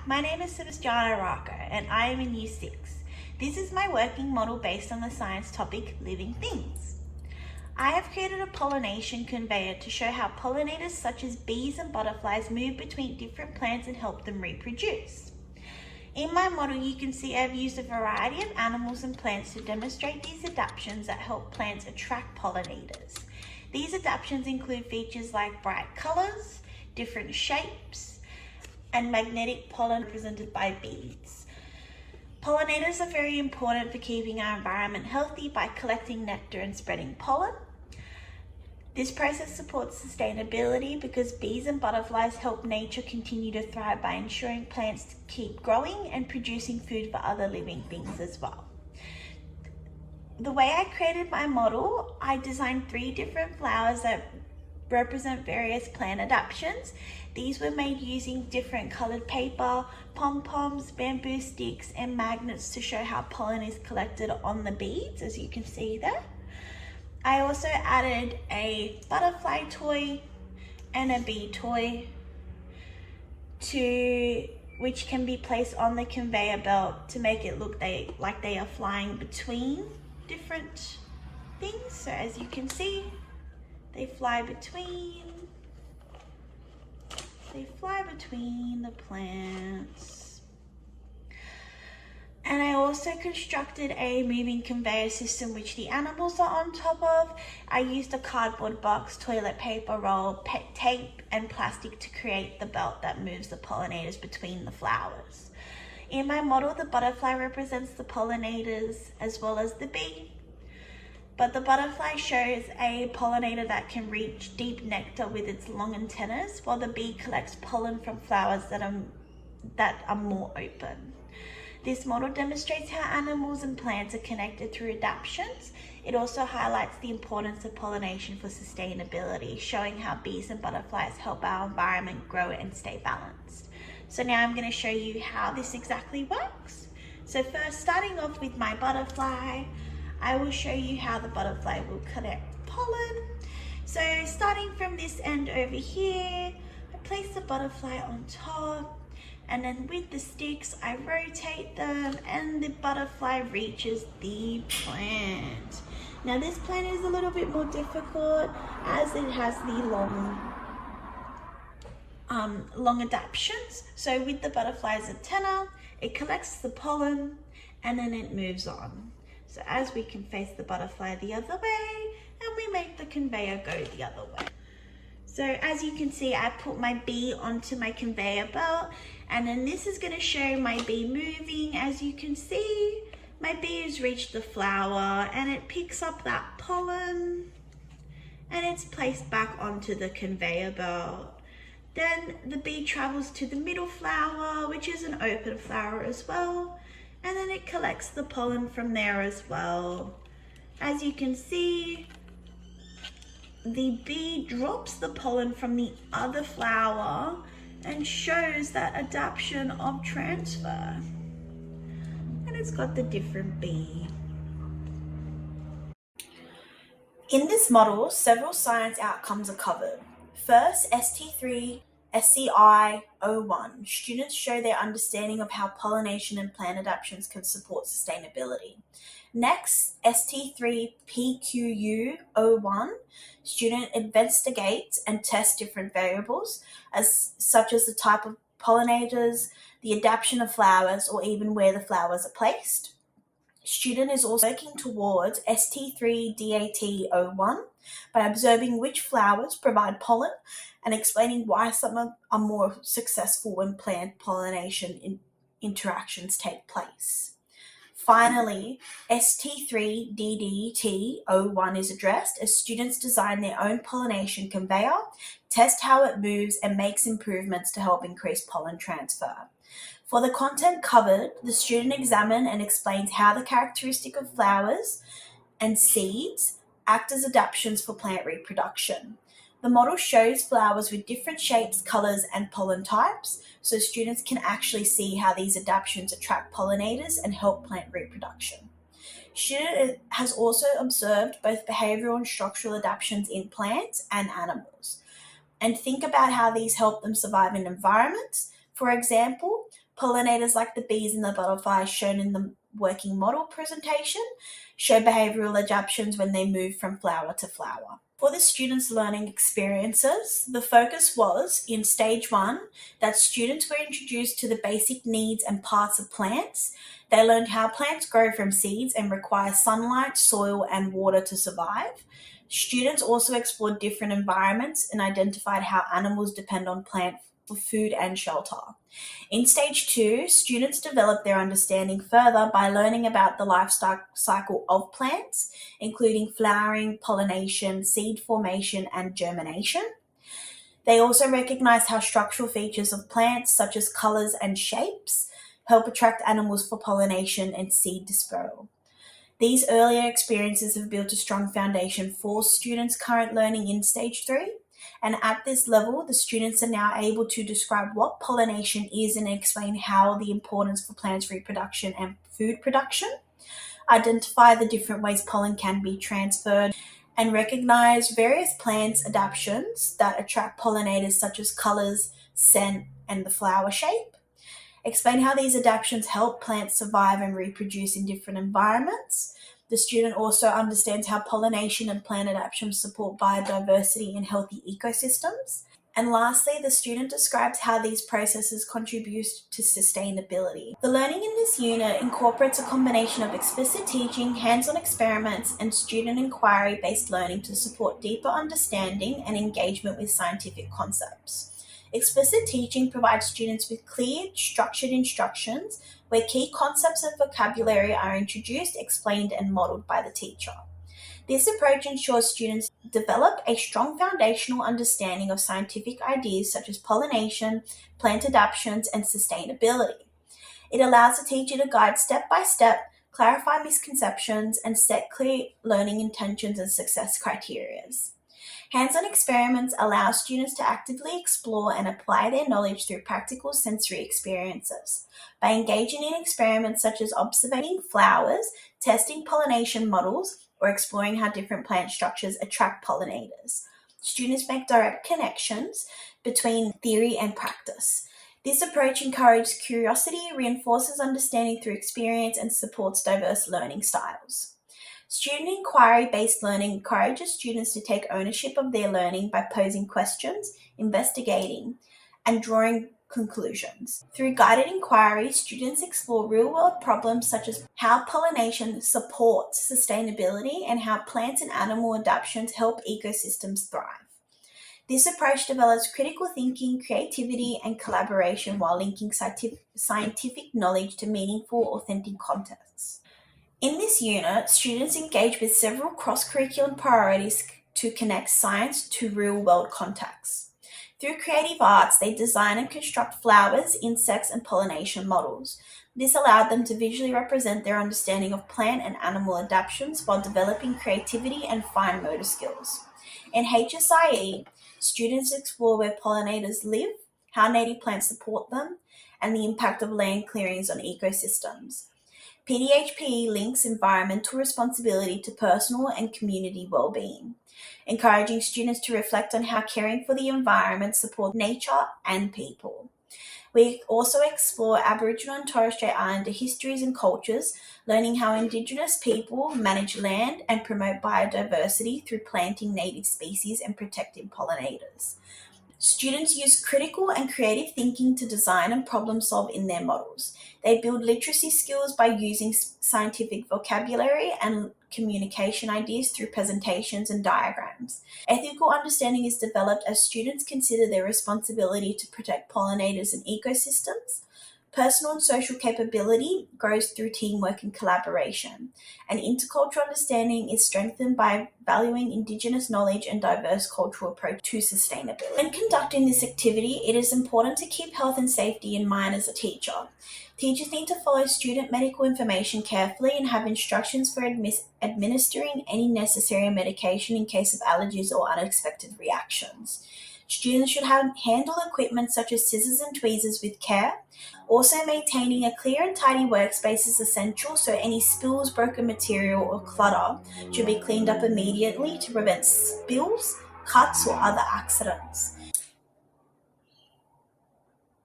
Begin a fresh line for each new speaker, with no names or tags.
my name is Sebastiana Rocco and I am in Year 6. This is my working model based on the science topic living things. I have created a pollination conveyor to show how pollinators such as bees and butterflies move between different plants and help them reproduce. In my model, you can see I've used a variety of animals and plants to demonstrate these adaptations that help plants attract pollinators. These adaptations include features like bright colors, different shapes, and magnetic pollen represented by beads. Pollinators are very important for keeping our environment healthy by collecting nectar and spreading pollen. This process supports sustainability because bees and butterflies help nature continue to thrive by ensuring plants keep growing and producing food for other living things as well. The way I created my model, I designed 3 different flowers that represent various plant adaptations. These were made using different colored paper, pom-poms, bamboo sticks, and magnets to show how pollen is collected on the beads, as you can see there. I also added a butterfly toy and a bee toy which can be placed on the conveyor belt to make it look like they are flying between different things. So as you can see, they fly between the plants. And I also constructed a moving conveyor system which the animals are on top of. I used a cardboard box, toilet paper roll, tape and plastic to create the belt that moves the pollinators between the flowers. In my model, the butterfly represents the pollinators as well as the bee. But the butterfly shows a pollinator that can reach deep nectar with its long antennas, while the bee collects pollen from flowers that are more open. This model demonstrates how animals and plants are connected through adaptations. It also highlights the importance of pollination for sustainability, showing how bees and butterflies help our environment grow and stay balanced. So now I'm going to show you how this exactly works. So first, starting off with my butterfly, I will show you how the butterfly will collect pollen. So starting from this end over here, I place the butterfly on top, and then with the sticks, I rotate them and the butterfly reaches the plant. Now this plant is a little bit more difficult as it has the long adaptations. So with the butterfly's antenna, it collects the pollen and then it moves on. So as we can face the butterfly the other way, and we make the conveyor go the other way. So as you can see, I put my bee onto my conveyor belt, and then this is going to show my bee moving. As you can see, my bee has reached the flower and it picks up that pollen and it's placed back onto the conveyor belt. Then the bee travels to the middle flower, which is an open flower as well. And then it collects the pollen from there as well. As you can see, the bee drops the pollen from the other flower and shows that adaptation of transfer. And it's got the different bee. In this model, several science outcomes are covered. First, STI01. Students show their understanding of how pollination and plant adaptations can support sustainability. Next, ST3PQU01. Student investigates and tests different variables, such as the type of pollinators, the adaptation of flowers, or even where the flowers are placed. Student is also working towards ST3DAT01 by observing which flowers provide pollen and explaining why some are more successful when plant pollination interactions take place. Finally, ST3DDT01 is addressed as students design their own pollination conveyor, test how it moves, and makes improvements to help increase pollen transfer. For the content covered, the student examines and explains how the characteristic of flowers and seeds act as adaptations for plant reproduction. The model shows flowers with different shapes, colors, and pollen types, so students can actually see how these adaptations attract pollinators and help plant reproduction. Student has also observed both behavioral and structural adaptations in plants and animals, and think about how these help them survive in environments. For example, Pollinators like the bees and the butterflies shown in the working model presentation show behavioral adaptations when they move from flower to flower. For the students' learning experiences, the focus was in stage 1 that students were introduced to the basic needs and parts of plants. They learned how plants grow from seeds and require sunlight, soil, and water to survive. Students also explored different environments and identified how animals depend on plants for food and shelter. In stage 2, students developed their understanding further by learning about the life cycle of plants, including flowering, pollination, seed formation, and germination. They also recognized how structural features of plants, such as colors and shapes, help attract animals for pollination and seed dispersal. These earlier experiences have built a strong foundation for students' current learning in stage 3. And at this level, the students are now able to describe what pollination is and explain how the importance for plants' reproduction and food production, identify the different ways pollen can be transferred, and recognize various plants' adaptations that attract pollinators such as colors, scent, and the flower shape. Explain how these adaptations help plants survive and reproduce in different environments. The student also understands how pollination and plant adaptations support biodiversity and healthy ecosystems. And lastly, the student describes how these processes contribute to sustainability. The learning in this unit incorporates a combination of explicit teaching, hands-on experiments, and student inquiry-based learning to support deeper understanding and engagement with scientific concepts. Explicit teaching provides students with clear, structured instructions where key concepts and vocabulary are introduced, explained, and modeled by the teacher. This approach ensures students develop a strong foundational understanding of scientific ideas such as pollination, plant adaptations, and sustainability. It allows the teacher to guide step by step, clarify misconceptions, and set clear learning intentions and success criteria. Hands-on experiments allow students to actively explore and apply their knowledge through practical sensory experiences. By engaging in experiments such as observing flowers, testing pollination models, or exploring how different plant structures attract pollinators, students make direct connections between theory and practice. This approach encourages curiosity, reinforces understanding through experience, and supports diverse learning styles. Student inquiry-based learning encourages students to take ownership of their learning by posing questions, investigating, and drawing conclusions. Through guided inquiry, students explore real-world problems such as how pollination supports sustainability and how plants and animal adaptations help ecosystems thrive. This approach develops critical thinking, creativity, and collaboration while linking scientific knowledge to meaningful, authentic contexts. In this unit, students engage with several cross-curriculum priorities to connect science to real-world contexts. Through creative arts, they design and construct flowers, insects, and pollination models. This allowed them to visually represent their understanding of plant and animal adaptations while developing creativity and fine motor skills. In HSIE, students explore where pollinators live, how native plants support them, and the impact of land clearings on ecosystems. PDHPE links environmental responsibility to personal and community well-being, encouraging students to reflect on how caring for the environment supports nature and people. We also explore Aboriginal and Torres Strait Islander histories and cultures, learning how Indigenous people manage land and promote biodiversity through planting native species and protecting pollinators. Students use critical and creative thinking to design and problem solve in their models. They build literacy skills by using scientific vocabulary and communication ideas through presentations and diagrams. Ethical understanding is developed as students consider their responsibility to protect pollinators and ecosystems. Personal and social capability grows through teamwork and collaboration, and intercultural understanding is strengthened by valuing Indigenous knowledge and diverse cultural approach to sustainability. When conducting this activity, it is important to keep health and safety in mind as a teacher. Teachers need to follow student medical information carefully and have instructions for administering any necessary medication in case of allergies or unexpected reactions. Students should handle equipment such as scissors and tweezers with care. Also, maintaining a clear and tidy workspace is essential, so any spills, broken material, or clutter should be cleaned up immediately to prevent spills, cuts, or other accidents.